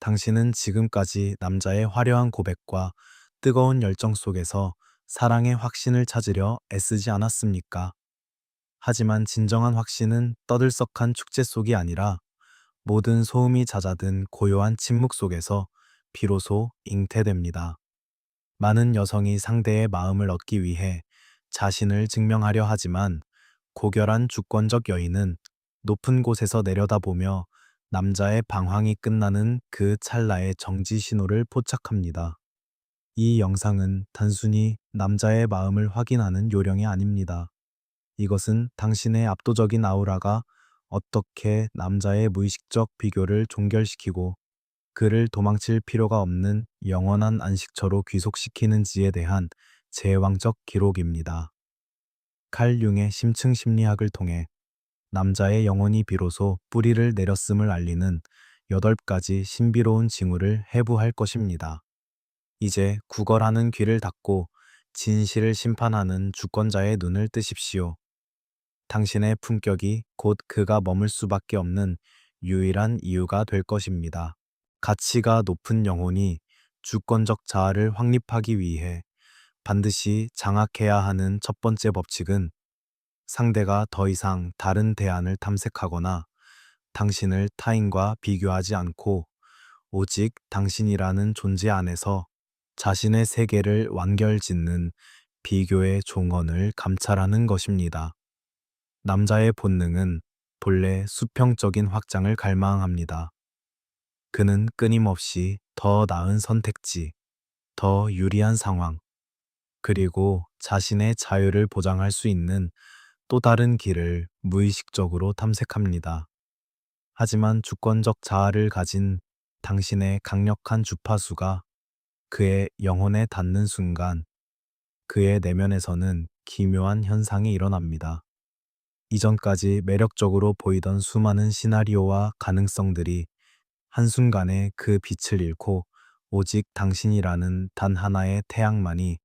당신은 지금까지 남자의 화려한 고백과 뜨거운 열정 속에서 사랑의 확신을 찾으려 애쓰지 않았습니까? 하지만 진정한 확신은 떠들썩한 축제 속이 아니라 모든 소음이 잦아든 고요한 침묵 속에서 비로소 잉태됩니다. 많은 여성이 상대의 마음을 얻기 위해 자신을 증명하려 하지만 고결한 주권적 여인은 높은 곳에서 내려다보며 남자의 방황이 끝나는 그 찰나의 정지 신호를 포착합니다. 이 영상은 단순히 남자의 마음을 확인하는 요령이 아닙니다. 이것은 당신의 압도적인 아우라가 어떻게 남자의 무의식적 비교를 종결시키고 그를 도망칠 필요가 없는 영원한 안식처로 귀속시키는지에 대한 제왕적 기록입니다. 칼 융의 심층 심리학을 통해 남자의 영혼이 비로소 뿌리를 내렸음을 알리는 8가지 신비로운 징후를 해부할 것입니다. 이제 구걸하는 귀를 닫고 진실을 심판하는 주권자의 눈을 뜨십시오. 당신의 품격이 곧 그가 머물 수밖에 없는 유일한 이유가 될 것입니다. 가치가 높은 영혼이 주권적 자아를 확립하기 위해 반드시 장악해야 하는 첫 번째 법칙은 상대가 더 이상 다른 대안을 탐색하거나 당신을 타인과 비교하지 않고 오직 당신이라는 존재 안에서 자신의 세계를 완결짓는 비교의 종언을 감찰하는 것입니다. 남자의 본능은 본래 수평적인 확장을 갈망합니다. 그는 끊임없이 더 나은 선택지, 더 유리한 상황, 그리고 자신의 자유를 보장할 수 있는 또 다른 길을 무의식적으로 탐색합니다. 하지만 주권적 자아를 가진 당신의 강력한 주파수가 그의 영혼에 닿는 순간 그의 내면에서는 기묘한 현상이 일어납니다. 이전까지 매력적으로 보이던 수많은 시나리오와 가능성들이 한순간에 그 빛을 잃고 오직 당신이라는 단 하나의 태양만이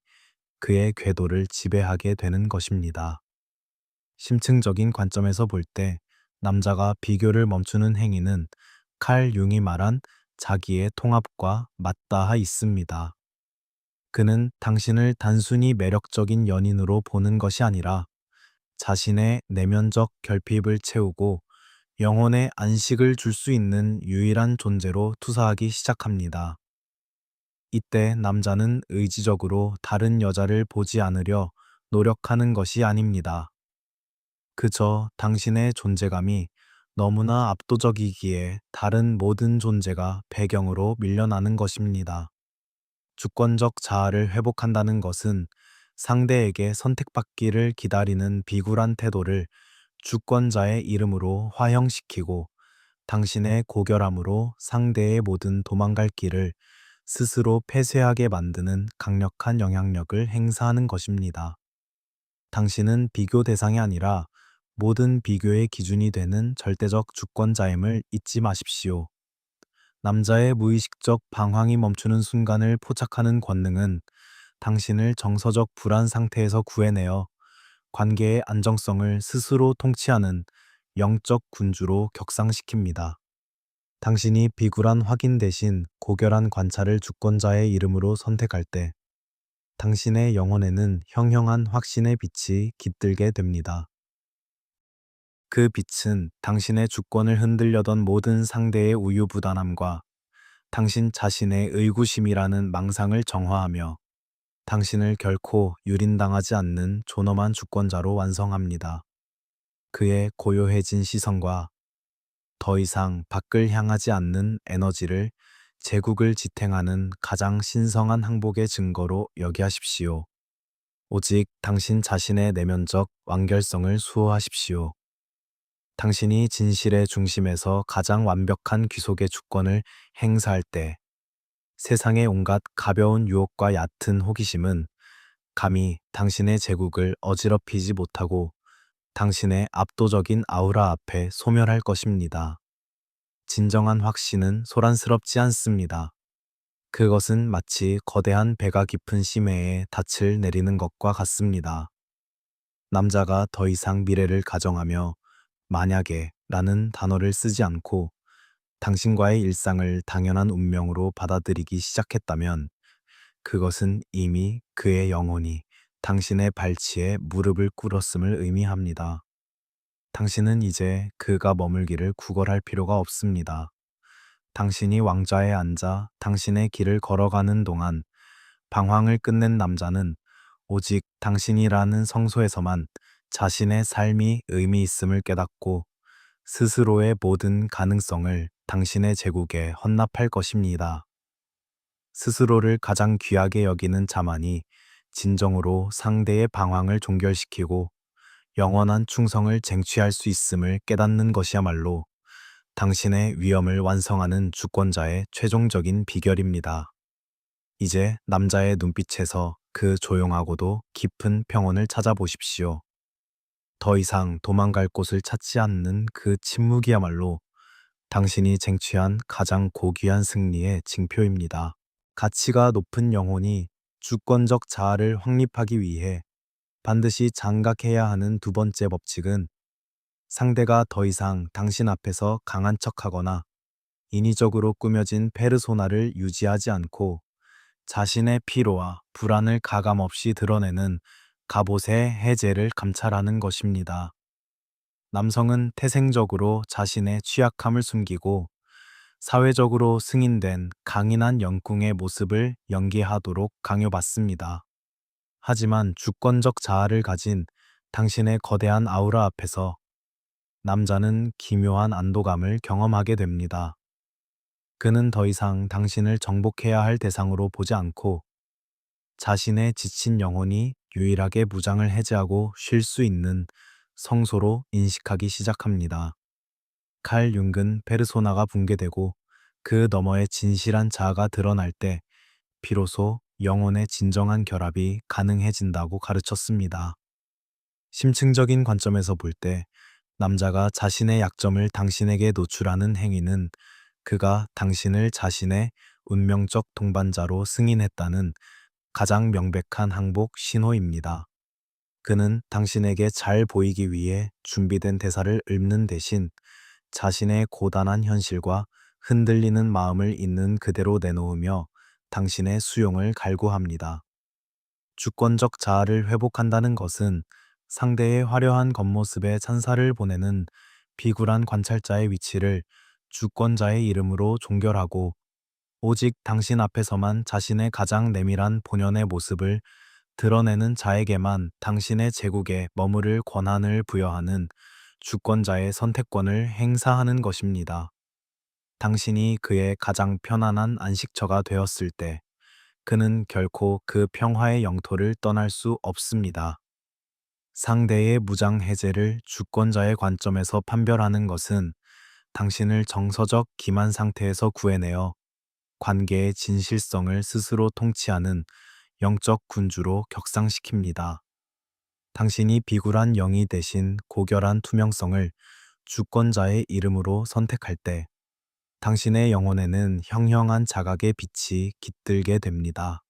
그의 궤도를 지배하게 되는 것입니다. 심층적인 관점에서 볼 때 남자가 비교를 멈추는 행위는 칼 융이 말한 자기의 통합과 맞닿아 있습니다. 그는 당신을 단순히 매력적인 연인으로 보는 것이 아니라 자신의 내면적 결핍을 채우고 영혼의 안식을 줄 수 있는 유일한 존재로 투사하기 시작합니다. 이때 남자는 의지적으로 다른 여자를 보지 않으려 노력하는 것이 아닙니다. 그저 당신의 존재감이 너무나 압도적이기에 다른 모든 존재가 배경으로 밀려나는 것입니다. 주권적 자아를 회복한다는 것은 상대에게 선택받기를 기다리는 비굴한 태도를 주권자의 이름으로 화형시키고 당신의 고결함으로 상대의 모든 도망갈 길을 스스로 폐쇄하게 만드는 강력한 영향력을 행사하는 것입니다. 당신은 비교 대상이 아니라 모든 비교의 기준이 되는 절대적 주권자임을 잊지 마십시오. 남자의 무의식적 방황이 멈추는 순간을 포착하는 권능은 당신을 정서적 불안 상태에서 구해내어 관계의 안정성을 스스로 통치하는 영적 군주로 격상시킵니다. 당신이 비굴한 확인 대신 고결한 관찰을 주권자의 이름으로 선택할 때 당신의 영혼에는 형형한 확신의 빛이 깃들게 됩니다. 그 빛은 당신의 주권을 흔들려던 모든 상대의 우유부단함과 당신 자신의 의구심이라는 망상을 정화하며 당신을 결코 유린당하지 않는 존엄한 주권자로 완성합니다. 그의 고요해진 시선과 더 이상 밖을 향하지 않는 에너지를 제국을 지탱하는 가장 신성한 항복의 증거로 여기하십시오. 오직 당신 자신의 내면적 완결성을 수호하십시오. 당신이 진실의 중심에서 가장 완벽한 귀속의 주권을 행사할 때 세상의 온갖 가벼운 유혹과 얕은 호기심은 감히 당신의 제국을 어지럽히지 못하고 당신의 압도적인 아우라 앞에 소멸할 것입니다. 진정한 확신은 소란스럽지 않습니다. 그것은 마치 거대한 배가 깊은 심해에 닻을 내리는 것과 같습니다. 남자가 더 이상 미래를 가정하며 만약에 라는 단어를 쓰지 않고 당신과의 일상을 당연한 운명으로 받아들이기 시작했다면 그것은 이미 그의 영혼이 당신의 발치에 무릎을 꿇었음을 의미합니다. 당신은 이제 그가 머물기를 구걸할 필요가 없습니다. 당신이 왕좌에 앉아 당신의 길을 걸어가는 동안 방황을 끝낸 남자는 오직 당신이라는 성소에서만 자신의 삶이 의미 있음을 깨닫고 스스로의 모든 가능성을 당신의 제국에 헌납할 것입니다. 스스로를 가장 귀하게 여기는 자만이 진정으로 상대의 방황을 종결시키고 영원한 충성을 쟁취할 수 있음을 깨닫는 것이야말로 당신의 위엄을 완성하는 주권자의 최종적인 비결입니다. 이제 남자의 눈빛에서 그 조용하고도 깊은 평온을 찾아보십시오. 더 이상 도망갈 곳을 찾지 않는 그 침묵이야말로 당신이 쟁취한 가장 고귀한 승리의 징표입니다. 가치가 높은 영혼이 주권적 자아를 확립하기 위해 반드시 장각해야 하는 두 번째 법칙은 상대가 더 이상 당신 앞에서 강한 척하거나 인위적으로 꾸며진 페르소나를 유지하지 않고 자신의 피로와 불안을 가감없이 드러내는 갑옷의 해제를 감찰하는 것입니다. 남성은 태생적으로 자신의 취약함을 숨기고 사회적으로 승인된 강인한 영궁의 모습을 연기하도록 강요받습니다. 하지만 주권적 자아를 가진 당신의 거대한 아우라 앞에서 남자는 기묘한 안도감을 경험하게 됩니다. 그는 더 이상 당신을 정복해야 할 대상으로 보지 않고 자신의 지친 영혼이 유일하게 무장을 해제하고 쉴 수 있는 성소로 인식하기 시작합니다. 칼 융은 페르소나가 붕괴되고 그 너머의 진실한 자아가 드러날 때 비로소 영혼의 진정한 결합이 가능해진다고 가르쳤습니다. 심층적인 관점에서 볼 때 남자가 자신의 약점을 당신에게 노출하는 행위는 그가 당신을 자신의 운명적 동반자로 승인했다는 가장 명백한 항복 신호입니다. 그는 당신에게 잘 보이기 위해 준비된 대사를 읊는 대신 자신의 고단한 현실과 흔들리는 마음을 있는 그대로 내놓으며 당신의 수용을 갈구합니다. 주권적 자아를 회복한다는 것은 상대의 화려한 겉모습에 찬사를 보내는 비굴한 관찰자의 위치를 주권자의 이름으로 종결하고 오직 당신 앞에서만 자신의 가장 내밀한 본연의 모습을 드러내는 자에게만 당신의 제국에 머무를 권한을 부여하는 주권자의 선택권을 행사하는 것입니다. 당신이 그의 가장 편안한 안식처가 되었을 때 그는 결코 그 평화의 영토를 떠날 수 없습니다. 상대의 무장 해제를 주권자의 관점에서 판별하는 것은 당신을 정서적 기만 상태에서 구해내어 관계의 진실성을 스스로 통치하는 영적 군주로 격상시킵니다. 당신이 비굴한 영이 대신 고결한 투명성을 주권자의 이름으로 선택할 때 당신의 영혼에는 형형한 자각의 빛이 깃들게 됩니다.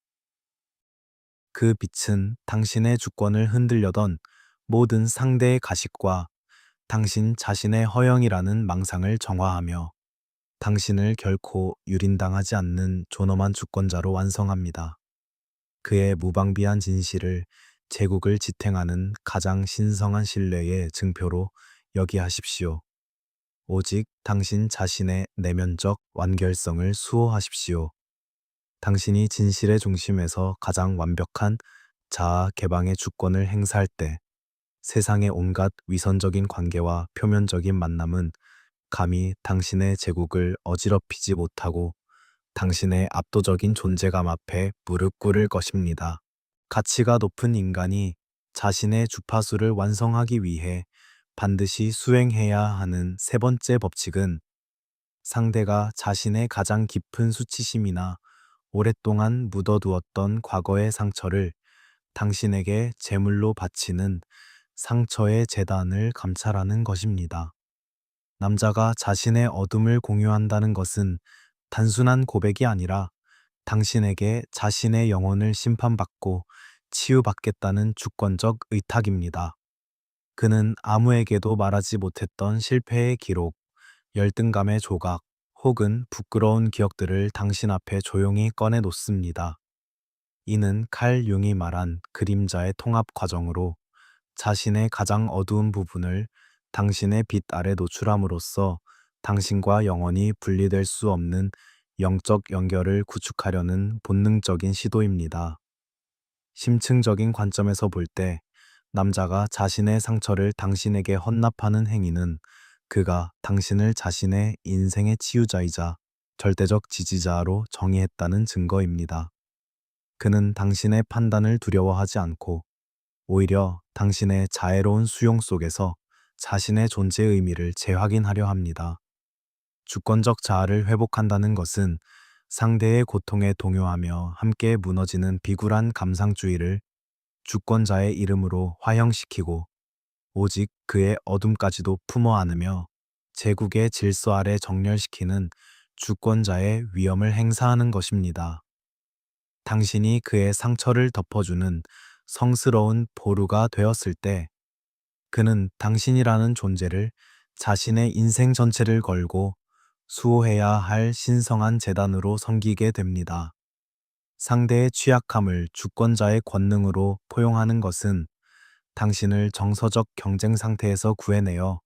그 빛은 당신의 주권을 흔들려던 모든 상대의 가식과 당신 자신의 허영이라는 망상을 정화하며 당신을 결코 유린당하지 않는 존엄한 주권자로 완성합니다. 그의 무방비한 진실을 제국을 지탱하는 가장 신성한 신뢰의 증표로 여기하십시오. 오직 당신 자신의 내면적 완결성을 수호하십시오. 당신이 진실의 중심에서 가장 완벽한 자아 개방의 주권을 행사할 때 세상의 온갖 위선적인 관계와 표면적인 만남은 감히 당신의 제국을 어지럽히지 못하고 당신의 압도적인 존재감 앞에 무릎 꿇을 것입니다. 가치가 높은 인간이 자신의 주파수를 완성하기 위해 반드시 수행해야 하는 세 번째 법칙은 상대가 자신의 가장 깊은 수치심이나 오랫동안 묻어두었던 과거의 상처를 당신에게 제물로 바치는 상처의 재단을 감찰하는 것입니다. 남자가 자신의 어둠을 공유한다는 것은 단순한 고백이 아니라 당신에게 자신의 영혼을 심판받고 치유받겠다는 주권적 의탁입니다. 그는 아무에게도 말하지 못했던 실패의 기록, 열등감의 조각, 혹은 부끄러운 기억들을 당신 앞에 조용히 꺼내 놓습니다. 이는 칼 융이 말한 그림자의 통합 과정으로 자신의 가장 어두운 부분을 당신의 빛 아래 노출함으로써 당신과 영원히 분리될 수 없는 영적 연결을 구축하려는 본능적인 시도입니다. 심층적인 관점에서 볼 때 남자가 자신의 상처를 당신에게 헌납하는 행위는 그가 당신을 자신의 인생의 치유자이자 절대적 지지자로 정의했다는 증거입니다. 그는 당신의 판단을 두려워하지 않고 오히려 당신의 자애로운 수용 속에서 자신의 존재의 의미를 재확인하려 합니다. 주권적 자아를 회복한다는 것은 상대의 고통에 동요하며 함께 무너지는 비굴한 감상주의를 주권자의 이름으로 화형시키고 오직 그의 어둠까지도 품어 안으며 제국의 질서 아래 정렬시키는 주권자의 위엄을 행사하는 것입니다. 당신이 그의 상처를 덮어주는 성스러운 보루가 되었을 때 그는 당신이라는 존재를 자신의 인생 전체를 걸고 수호해야 할 신성한 재단으로 섬기게 됩니다. 상대의 취약함을 주권자의 권능으로 포용하는 것은 당신을 정서적 경쟁 상태에서 구해내어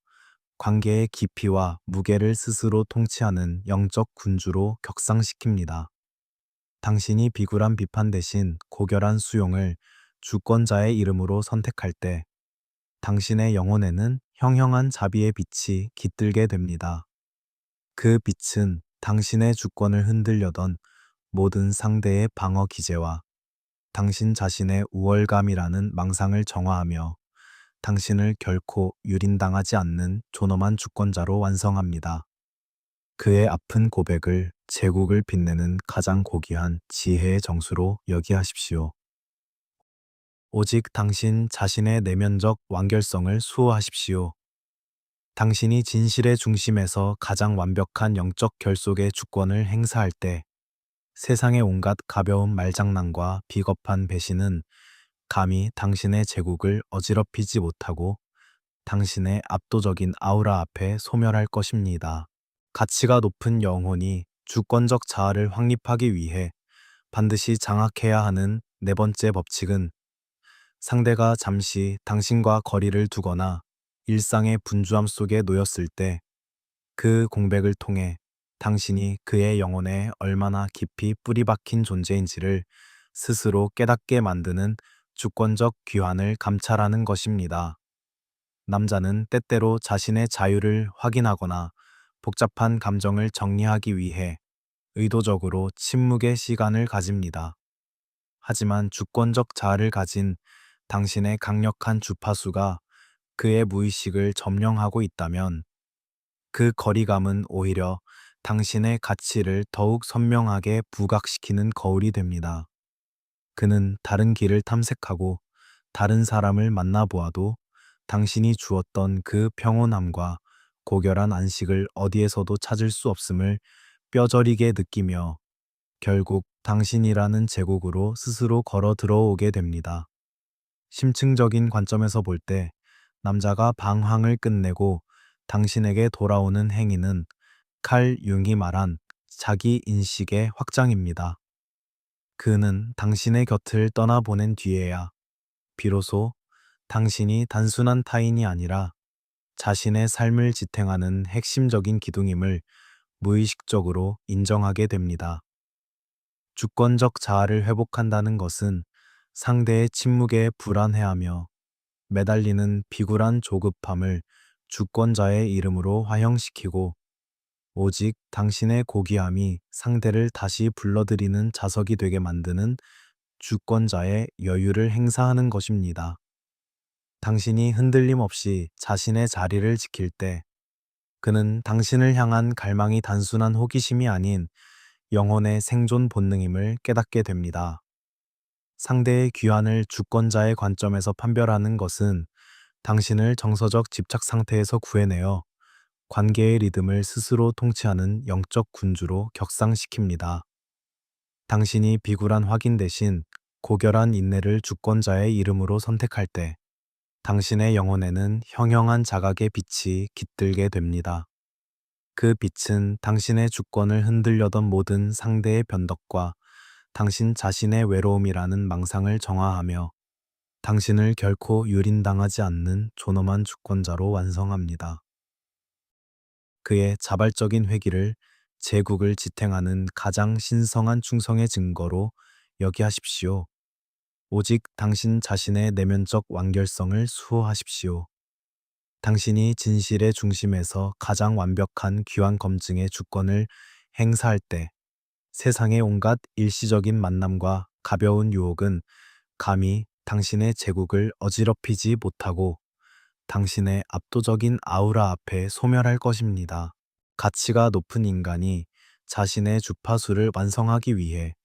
관계의 깊이와 무게를 스스로 통치하는 영적 군주로 격상시킵니다. 당신이 비굴한 비판 대신 고결한 수용을 주권자의 이름으로 선택할 때 당신의 영혼에는 형형한 자비의 빛이 깃들게 됩니다. 그 빛은 당신의 주권을 흔들려던 모든 상대의 방어 기제와 당신 자신의 우월감이라는 망상을 정화하며 당신을 결코 유린당하지 않는 존엄한 주권자로 완성합니다. 그의 아픈 고백을 제국을 빛내는 가장 고귀한 지혜의 정수로 여기하십시오. 오직 당신 자신의 내면적 완결성을 수호하십시오. 당신이 진실의 중심에서 가장 완벽한 영적 결속의 주권을 행사할 때 세상의 온갖 가벼운 말장난과 비겁한 배신은 감히 당신의 제국을 어지럽히지 못하고 당신의 압도적인 아우라 앞에 소멸할 것입니다. 가치가 높은 영혼이 주권적 자아를 확립하기 위해 반드시 장악해야 하는 네 번째 법칙은 상대가 잠시 당신과 거리를 두거나 일상의 분주함 속에 놓였을 때 그 공백을 통해 당신이 그의 영혼에 얼마나 깊이 뿌리 박힌 존재인지를 스스로 깨닫게 만드는 주권적 귀환을 감찰하는 것입니다. 남자는 때때로 자신의 자유를 확인하거나 복잡한 감정을 정리하기 위해 의도적으로 침묵의 시간을 가집니다. 하지만 주권적 자아를 가진 당신의 강력한 주파수가 그의 무의식을 점령하고 있다면 그 거리감은 오히려 당신의 가치를 더욱 선명하게 부각시키는 거울이 됩니다. 그는 다른 길을 탐색하고 다른 사람을 만나보아도 당신이 주었던 그 평온함과 고결한 안식을 어디에서도 찾을 수 없음을 뼈저리게 느끼며 결국 당신이라는 제국으로 스스로 걸어 들어오게 됩니다. 심층적인 관점에서 볼 때 남자가 방황을 끝내고 당신에게 돌아오는 행위는 칼 융이 말한 자기 인식의 확장입니다. 그는 당신의 곁을 떠나보낸 뒤에야 비로소 당신이 단순한 타인이 아니라 자신의 삶을 지탱하는 핵심적인 기둥임을 무의식적으로 인정하게 됩니다. 주권적 자아를 회복한다는 것은 상대의 침묵에 불안해하며 매달리는 비굴한 조급함을 주권자의 이름으로 화형시키고 오직 당신의 고귀함이 상대를 다시 불러들이는 자석이 되게 만드는 주권자의 여유를 행사하는 것입니다. 당신이 흔들림 없이 자신의 자리를 지킬 때 그는 당신을 향한 갈망이 단순한 호기심이 아닌 영혼의 생존 본능임을 깨닫게 됩니다. 상대의 귀환을 주권자의 관점에서 판별하는 것은 당신을 정서적 집착 상태에서 구해내어 관계의 리듬을 스스로 통치하는 영적 군주로 격상시킵니다. 당신이 비굴한 확인 대신 고결한 인내를 주권자의 이름으로 선택할 때 당신의 영혼에는 형형한 자각의 빛이 깃들게 됩니다. 그 빛은 당신의 주권을 흔들려던 모든 상대의 변덕과 당신 자신의 외로움이라는 망상을 정화하며 당신을 결코 유린당하지 않는 존엄한 주권자로 완성합니다. 그의 자발적인 회기를 제국을 지탱하는 가장 신성한 충성의 증거로 여기하십시오. 오직 당신 자신의 내면적 완결성을 수호하십시오. 당신이 진실의 중심에서 가장 완벽한 귀환 검증의 주권을 행사할 때 세상의 온갖 일시적인 만남과 가벼운 유혹은 감히 당신의 제국을 어지럽히지 못하고 당신의 압도적인 아우라 앞에 소멸할 것입니다. 가치가 높은 인간이 자신의 주파수를 완성하기 위해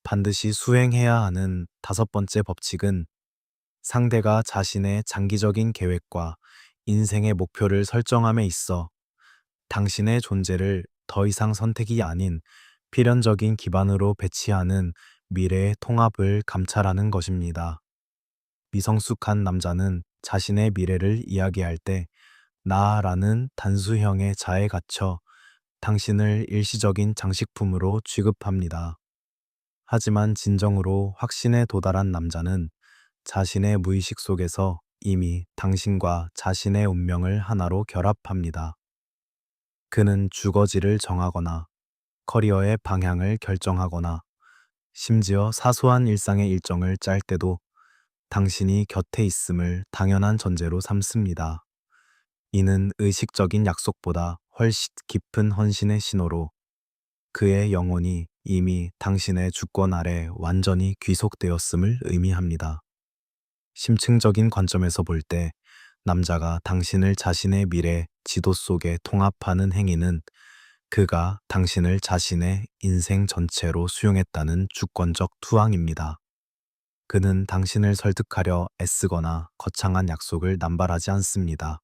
반드시 수행해야 하는 다섯 번째 법칙은 상대가 자신의 장기적인 계획과 인생의 목표를 설정함에 있어 당신의 존재를 더 이상 선택이 아닌 필연적인 기반으로 배치하는 미래의 통합을 감찰하는 것입니다. 미성숙한 남자는 자신의 미래를 이야기할 때 나라는 단수형의 자에 갇혀 당신을 일시적인 장식품으로 취급합니다. 하지만 진정으로 확신에 도달한 남자는 자신의 무의식 속에서 이미 당신과 자신의 운명을 하나로 결합합니다. 그는 주거지를 정하거나 커리어의 방향을 결정하거나 심지어 사소한 일상의 일정을 짤 때도 당신이 곁에 있음을 당연한 전제로 삼습니다. 이는 의식적인 약속보다 훨씬 깊은 헌신의 신호로 그의 영혼이 이미 당신의 주권 아래 완전히 귀속되었음을 의미합니다. 심층적인 관점에서 볼 때 남자가 당신을 자신의 미래 지도 속에 통합하는 행위는 그가 당신을 자신의 인생 전체로 수용했다는 주권적 투항입니다. 그는 당신을 설득하려 애쓰거나 거창한 약속을 남발하지 않습니다.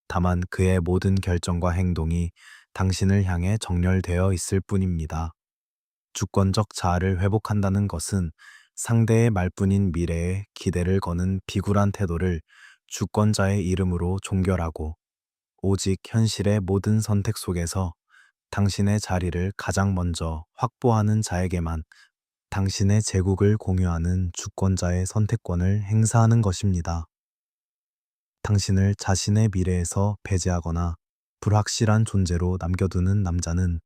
다만 그의 모든 결정과 행동이 당신을 향해 정렬되어 있을 뿐입니다. 주권적 자아를 회복한다는 것은 상대의 말뿐인 미래에 기대를 거는 비굴한 태도를 주권자의 이름으로 종결하고 오직 현실의 모든 선택 속에서 당신의 자리를 가장 먼저 확보하는 자에게만 당신의 제국을 공유하는 주권자의 선택권을 행사하는 것입니다. 당신을 자신의 미래에서 배제하거나 불확실한 존재로 남겨두는 남자는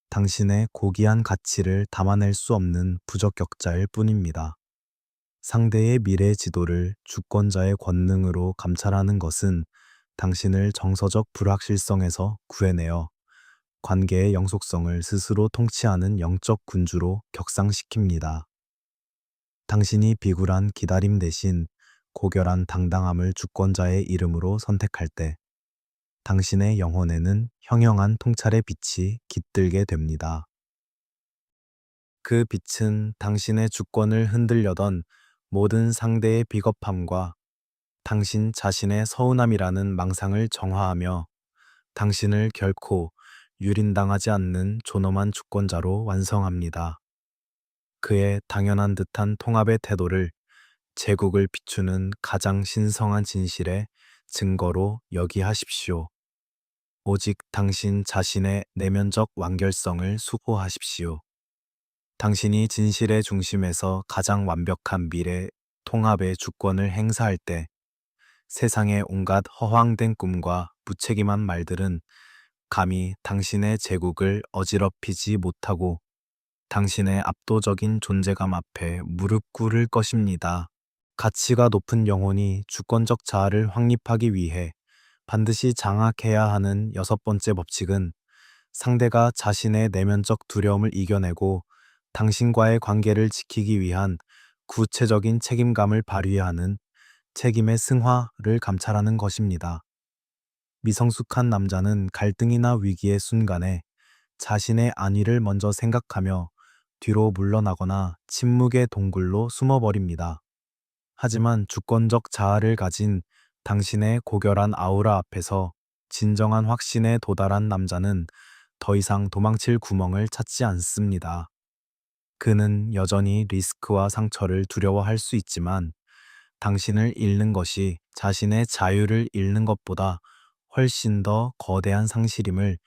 당신의 고귀한 가치를 담아낼 수 없는 부적격자일 뿐입니다. 상대의 미래 지도를 주권자의 권능으로 감찰하는 것은 당신을 정서적 불확실성에서 구해내어 관계의 영속성을 스스로 통치하는 영적 군주로 격상시킵니다. 당신이 비굴한 기다림 대신 고결한 당당함을 주권자의 이름으로 선택할 때 당신의 영혼에는 형형한 통찰의 빛이 깃들게 됩니다. 그 빛은 당신의 주권을 흔들려던 모든 상대의 비겁함과 당신 자신의 서운함이라는 망상을 정화하며 당신을 결코 유린당하지 않는 존엄한 주권자로 완성합니다. 그의 당연한 듯한 통합의 태도를 제국을 비추는 가장 신성한 진실의 증거로 여기하십시오. 오직 당신 자신의 내면적 완결성을 수호하십시오. 당신이 진실의 중심에서 가장 완벽한 미래 통합의 주권을 행사할 때 세상의 온갖 허황된 꿈과 무책임한 말들은 감히 당신의 제국을 어지럽히지 못하고 당신의 압도적인 존재감 앞에 무릎 꿇을 것입니다. 가치가 높은 영혼이 주권적 자아를 확립하기 위해 반드시 장악해야 하는 여섯 번째 법칙은 상대가 자신의 내면적 두려움을 이겨내고 당신과의 관계를 지키기 위한 구체적인 책임감을 발휘하는 책임의 승화를 감찰하는 것입니다. 미성숙한 남자는 갈등이나 위기의 순간에 자신의 안위를 먼저 생각하며 뒤로 물러나거나 침묵의 동굴로 숨어버립니다. 하지만 주권적 자아를 가진 당신의 고결한 아우라 앞에서 진정한 확신에 도달한 남자는 더 이상 도망칠 구멍을 찾지 않습니다. 그는 여전히 리스크와 상처를 두려워할 수 있지만 당신을 잃는 것이 자신의 자유를 잃는 것보다 훨씬 더 거대한 상실임을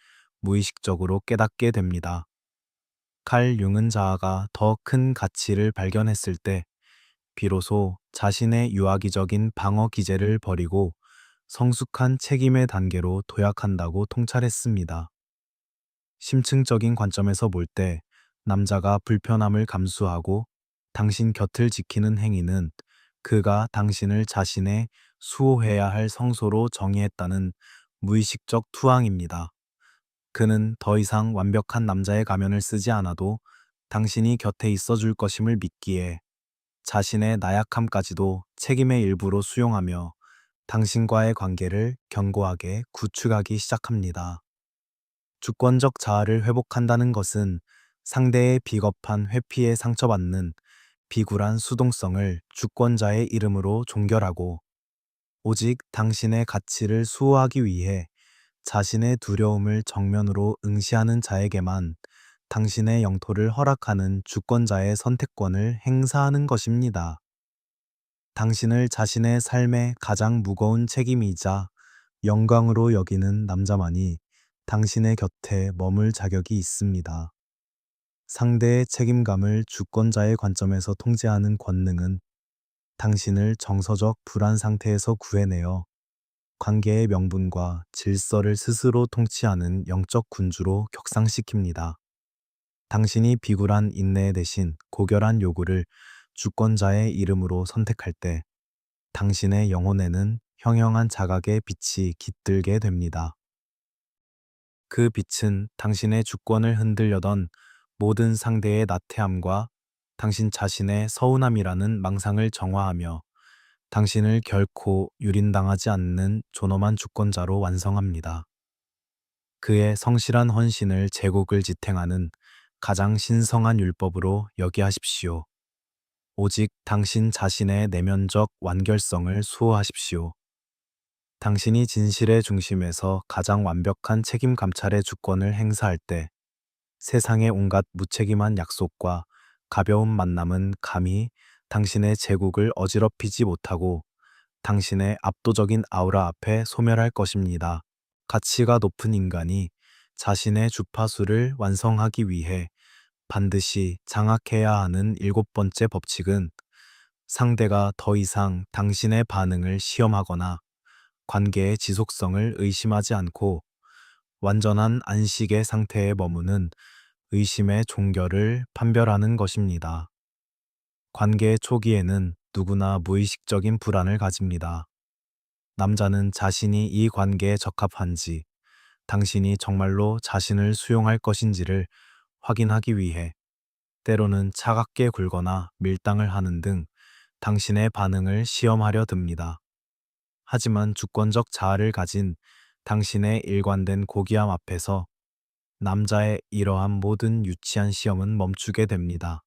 무의식적으로 깨닫게 됩니다. 칼 융은 자아가 더 큰 가치를 발견했을 때 비로소 자신의 유아기적인 방어 기제를 버리고 성숙한 책임의 단계로 도약한다고 통찰했습니다. 심층적인 관점에서 볼 때 남자가 불편함을 감수하고 당신 곁을 지키는 행위는 그가 당신을 자신의 수호해야 할 성소로 정의했다는 무의식적 투항입니다. 그는 더 이상 완벽한 남자의 가면을 쓰지 않아도 당신이 곁에 있어 줄 것임을 믿기에 자신의 나약함까지도 책임의 일부로 수용하며 당신과의 관계를 견고하게 구축하기 시작합니다. 주권적 자아를 회복한다는 것은 상대의 비겁한 회피에 상처받는 비굴한 수동성을 주권자의 이름으로 종결하고 오직 당신의 가치를 수호하기 위해 자신의 두려움을 정면으로 응시하는 자에게만 당신의 영토를 허락하는 주권자의 선택권을 행사하는 것입니다. 당신을 자신의 삶의 가장 무거운 책임이자 영광으로 여기는 남자만이 당신의 곁에 머물 자격이 있습니다. 상대의 책임감을 주권자의 관점에서 통제하는 권능은 당신을 정서적 불안 상태에서 구해내어 관계의 명분과 질서를 스스로 통치하는 영적 군주로 격상시킵니다. 당신이 비굴한 인내 대신 고결한 요구를 주권자의 이름으로 선택할 때 당신의 영혼에는 형형한 자각의 빛이 깃들게 됩니다. 그 빛은 당신의 주권을 흔들려던 모든 상대의 나태함과 당신 자신의 서운함이라는 망상을 정화하며 당신을 결코 유린당하지 않는 존엄한 주권자로 완성합니다. 그의 성실한 헌신을 제국을 지탱하는 가장 신성한 율법으로 여기하십시오. 오직 당신 자신의 내면적 완결성을 수호하십시오. 당신이 진실의 중심에서 가장 완벽한 책임 감찰의 주권을 행사할 때 세상의 온갖 무책임한 약속과 가벼운 만남은 감히 당신의 제국을 어지럽히지 못하고 당신의 압도적인 아우라 앞에 소멸할 것입니다. 가치가 높은 인간이 자신의 주파수를 완성하기 위해 반드시 장악해야 하는 일곱 번째 법칙은 상대가 더 이상 당신의 반응을 시험하거나 관계의 지속성을 의심하지 않고 완전한 안식의 상태에 머무는 의심의 종결을 판별하는 것입니다. 관계의 초기에는 누구나 무의식적인 불안을 가집니다. 남자는 자신이 이 관계에 적합한지, 당신이 정말로 자신을 수용할 것인지를 확인하기 위해 때로는 차갑게 굴거나 밀당을 하는 등 당신의 반응을 시험하려 듭니다. 하지만 주권적 자아를 가진 당신의 일관된 고귀함 앞에서 남자의 이러한 모든 유치한 시험은 멈추게 됩니다.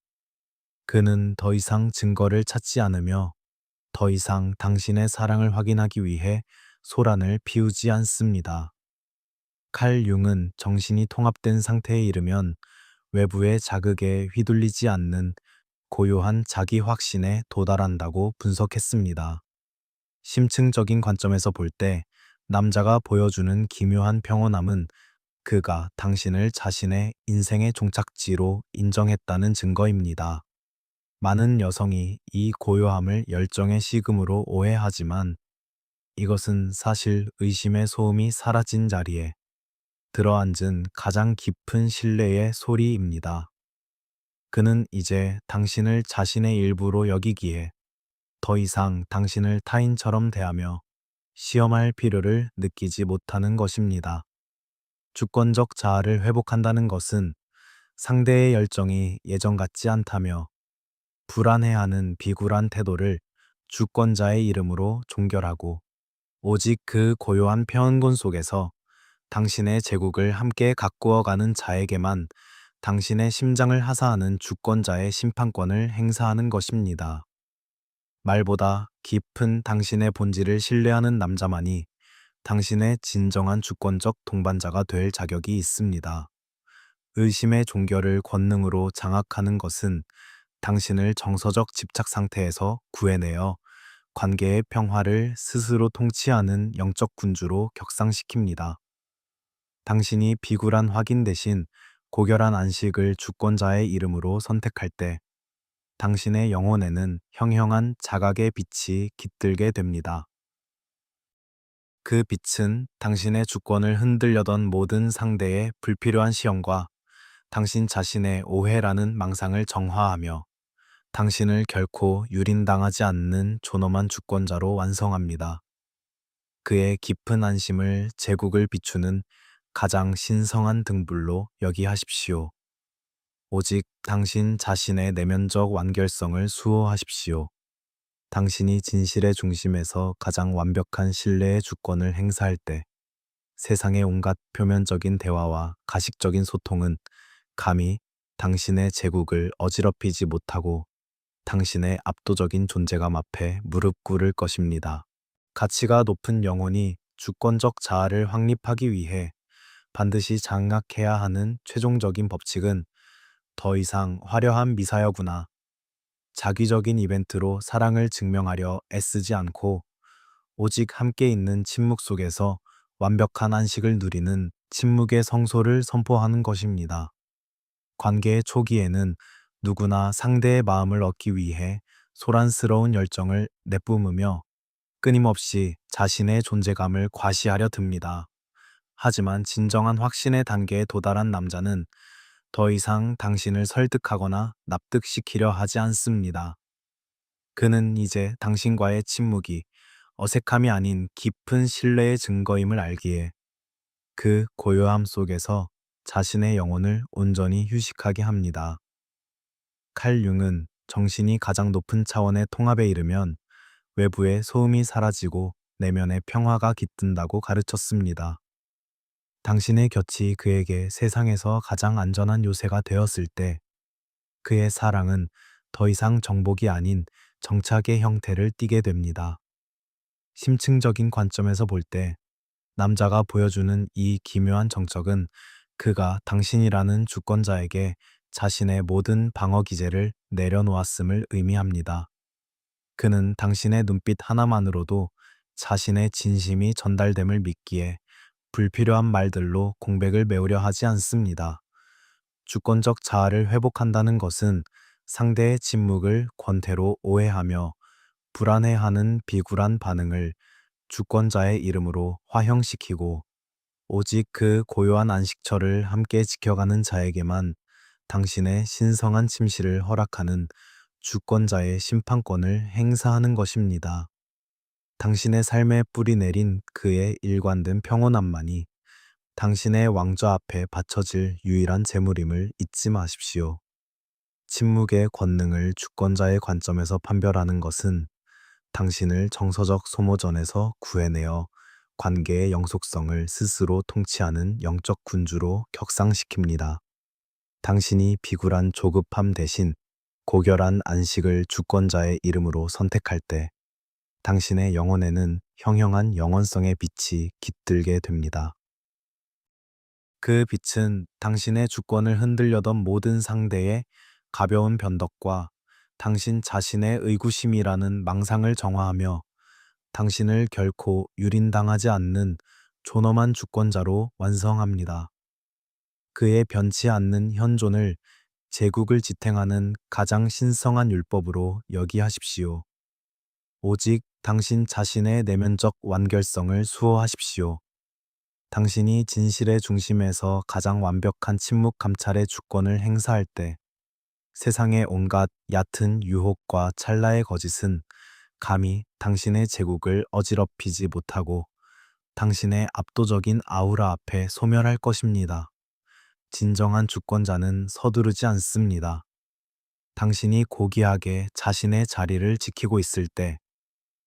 그는 더 이상 증거를 찾지 않으며 더 이상 당신의 사랑을 확인하기 위해 소란을 피우지 않습니다. 칼 융은 정신이 통합된 상태에 이르면 외부의 자극에 휘둘리지 않는 고요한 자기 확신에 도달한다고 분석했습니다. 심층적인 관점에서 볼 때 남자가 보여주는 기묘한 평온함은 그가 당신을 자신의 인생의 종착지로 인정했다는 증거입니다. 많은 여성이 이 고요함을 열정의 식음으로 오해하지만 이것은 사실 의심의 소음이 사라진 자리에 들어앉은 가장 깊은 신뢰의 소리입니다. 그는 이제 당신을 자신의 일부로 여기기에 더 이상 당신을 타인처럼 대하며 시험할 필요를 느끼지 못하는 것입니다. 주권적 자아를 회복한다는 것은 상대의 열정이 예전 같지 않다며 불안해하는 비굴한 태도를 주권자의 이름으로 종결하고 오직 그 고요한 평온군 속에서 당신의 제국을 함께 가꾸어가는 자에게만 당신의 심장을 하사하는 주권자의 심판권을 행사하는 것입니다. 말보다 깊은 당신의 본질을 신뢰하는 남자만이 당신의 진정한 주권적 동반자가 될 자격이 있습니다. 의심의 종결을 권능으로 장악하는 것은 당신을 정서적 집착 상태에서 구해내어 관계의 평화를 스스로 통치하는 영적 군주로 격상시킵니다. 당신이 비굴한 확인 대신 고결한 안식을 주권자의 이름으로 선택할 때 당신의 영혼에는 형형한 자각의 빛이 깃들게 됩니다. 그 빛은 당신의 주권을 흔들려던 모든 상대의 불필요한 시험과 당신 자신의 오해라는 망상을 정화하며 당신을 결코 유린당하지 않는 존엄한 주권자로 완성합니다. 그의 깊은 안심을 제국을 비추는 가장 신성한 등불로 여기하십시오. 오직 당신 자신의 내면적 완결성을 수호하십시오. 당신이 진실의 중심에서 가장 완벽한 신뢰의 주권을 행사할 때 세상의 온갖 표면적인 대화와 가식적인 소통은 감히 당신의 제국을 어지럽히지 못하고 당신의 압도적인 존재감 앞에 무릎 꿇을 것입니다. 가치가 높은 영혼이 주권적 자아를 확립하기 위해 반드시 장악해야 하는 최종적인 법칙은 더 이상 화려한 미사여구나 자기적인 이벤트로 사랑을 증명하려 애쓰지 않고 오직 함께 있는 침묵 속에서 완벽한 안식을 누리는 침묵의 성소를 선포하는 것입니다. 관계의 초기에는 누구나 상대의 마음을 얻기 위해 소란스러운 열정을 내뿜으며 끊임없이 자신의 존재감을 과시하려 듭니다. 하지만 진정한 확신의 단계에 도달한 남자는 더 이상 당신을 설득하거나 납득시키려 하지 않습니다. 그는 이제 당신과의 침묵이 어색함이 아닌 깊은 신뢰의 증거임을 알기에 그 고요함 속에서 자신의 영혼을 온전히 휴식하게 합니다. 칼 융은 정신이 가장 높은 차원의 통합에 이르면 외부의 소음이 사라지고 내면의 평화가 깃든다고 가르쳤습니다. 당신의 곁이 그에게 세상에서 가장 안전한 요새가 되었을 때 그의 사랑은 더 이상 정복이 아닌 정착의 형태를 띠게 됩니다. 심층적인 관점에서 볼 때 남자가 보여주는 이 기묘한 정적은 그가 당신이라는 주권자에게 자신의 모든 방어 기제를 내려놓았음을 의미합니다. 그는 당신의 눈빛 하나만으로도 자신의 진심이 전달됨을 믿기에 불필요한 말들로 공백을 메우려 하지 않습니다. 주권적 자아를 회복한다는 것은 상대의 침묵을 권태로 오해하며 불안해하는 비굴한 반응을 주권자의 이름으로 화형시키고 오직 그 고요한 안식처를 함께 지켜가는 자에게만 당신의 신성한 침실을 허락하는 주권자의 심판권을 행사하는 것입니다. 당신의 삶에 뿌리 내린 그의 일관된 평온함만이 당신의 왕좌 앞에 바쳐질 유일한 재물임을 잊지 마십시오. 침묵의 권능을 주권자의 관점에서 판별하는 것은 당신을 정서적 소모전에서 구해내어 관계의 영속성을 스스로 통치하는 영적 군주로 격상시킵니다. 당신이 비굴한 조급함 대신 고결한 안식을 주권자의 이름으로 선택할 때 당신의 영혼에는 형형한 영원성의 빛이 깃들게 됩니다. 그 빛은 당신의 주권을 흔들려던 모든 상대의 가벼운 변덕과 당신 자신의 의구심이라는 망상을 정화하며 당신을 결코 유린당하지 않는 존엄한 주권자로 완성합니다. 그의 변치 않는 현존을 제국을 지탱하는 가장 신성한 율법으로 여기하십시오. 오직 당신 자신의 내면적 완결성을 수호하십시오. 당신이 진실의 중심에서 가장 완벽한 침묵 감찰의 주권을 행사할 때 세상의 온갖 얕은 유혹과 찰나의 거짓은 감히 당신의 제국을 어지럽히지 못하고 당신의 압도적인 아우라 앞에 소멸할 것입니다. 진정한 주권자는 서두르지 않습니다. 당신이 고귀하게 자신의 자리를 지키고 있을 때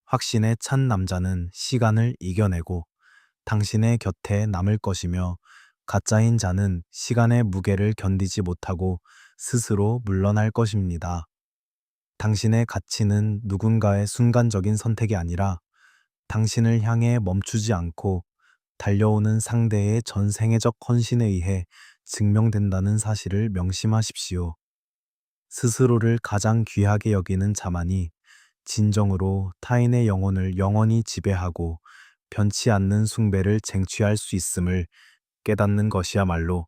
확신에 찬 남자는 시간을 이겨내고 당신의 곁에 남을 것이며 가짜인 자는 시간의 무게를 견디지 못하고 스스로 물러날 것입니다. 당신의 가치는 누군가의 순간적인 선택이 아니라 당신을 향해 멈추지 않고 달려오는 상대의 전생애적 헌신에 의해 증명된다는 사실을 명심하십시오. 스스로를 가장 귀하게 여기는 자만이 진정으로 타인의 영혼을 영원히 지배하고 변치 않는 숭배를 쟁취할 수 있음을 깨닫는 것이야말로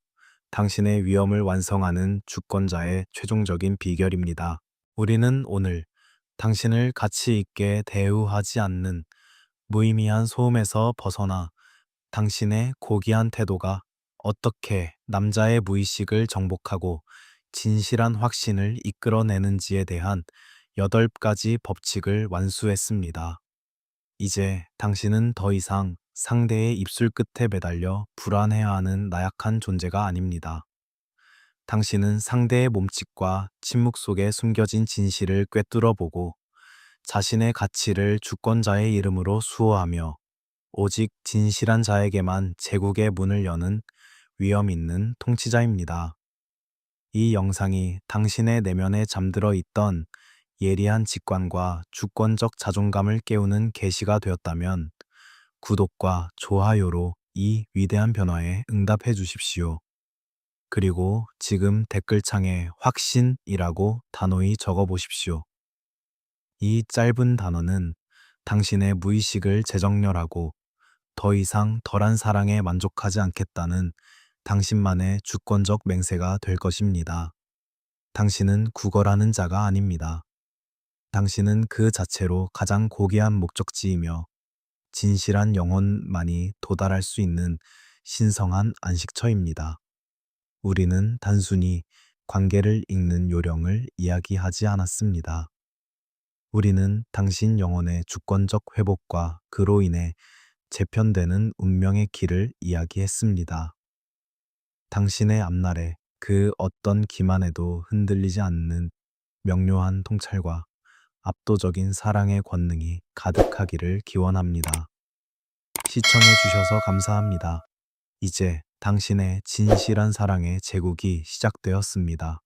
당신의 위엄을 완성하는 주권자의 최종적인 비결입니다. 우리는 오늘 당신을 가치 있게 대우하지 않는 무의미한 소음에서 벗어나 당신의 고귀한 태도가 어떻게 남자의 무의식을 정복하고 진실한 확신을 이끌어내는지에 대한 8가지 법칙을 완수했습니다. 이제 당신은 더 이상 상대의 입술 끝에 매달려 불안해하는 나약한 존재가 아닙니다. 당신은 상대의 몸짓과 침묵 속에 숨겨진 진실을 꿰뚫어 보고 자신의 가치를 주권자의 이름으로 수호하며 오직 진실한 자에게만 제국의 문을 여는 위엄 있는 통치자입니다. 이 영상이 당신의 내면에 잠들어 있던 예리한 직관과 주권적 자존감을 깨우는 계시가 되었다면 구독과 좋아요로 이 위대한 변화에 응답해 주십시오. 그리고 지금 댓글창에 확신이라고 단호히 적어 보십시오. 이 짧은 단어는 당신의 무의식을 재정렬하고 더 이상 덜한 사랑에 만족하지 않겠다는 당신만의 주권적 맹세가 될 것입니다. 당신은 구걸하는 자가 아닙니다. 당신은 그 자체로 가장 고귀한 목적지이며 진실한 영혼만이 도달할 수 있는 신성한 안식처입니다. 우리는 단순히 관계를 읽는 요령을 이야기하지 않았습니다. 우리는 당신 영혼의 주권적 회복과 그로 인해 재편되는 운명의 길을 이야기했습니다. 당신의 앞날에 그 어떤 기만에도 흔들리지 않는 명료한 통찰과 압도적인 사랑의 권능이 가득하기를 기원합니다. 시청해 주셔서 감사합니다. 이제 당신의 진실한 사랑의 제국이 시작되었습니다.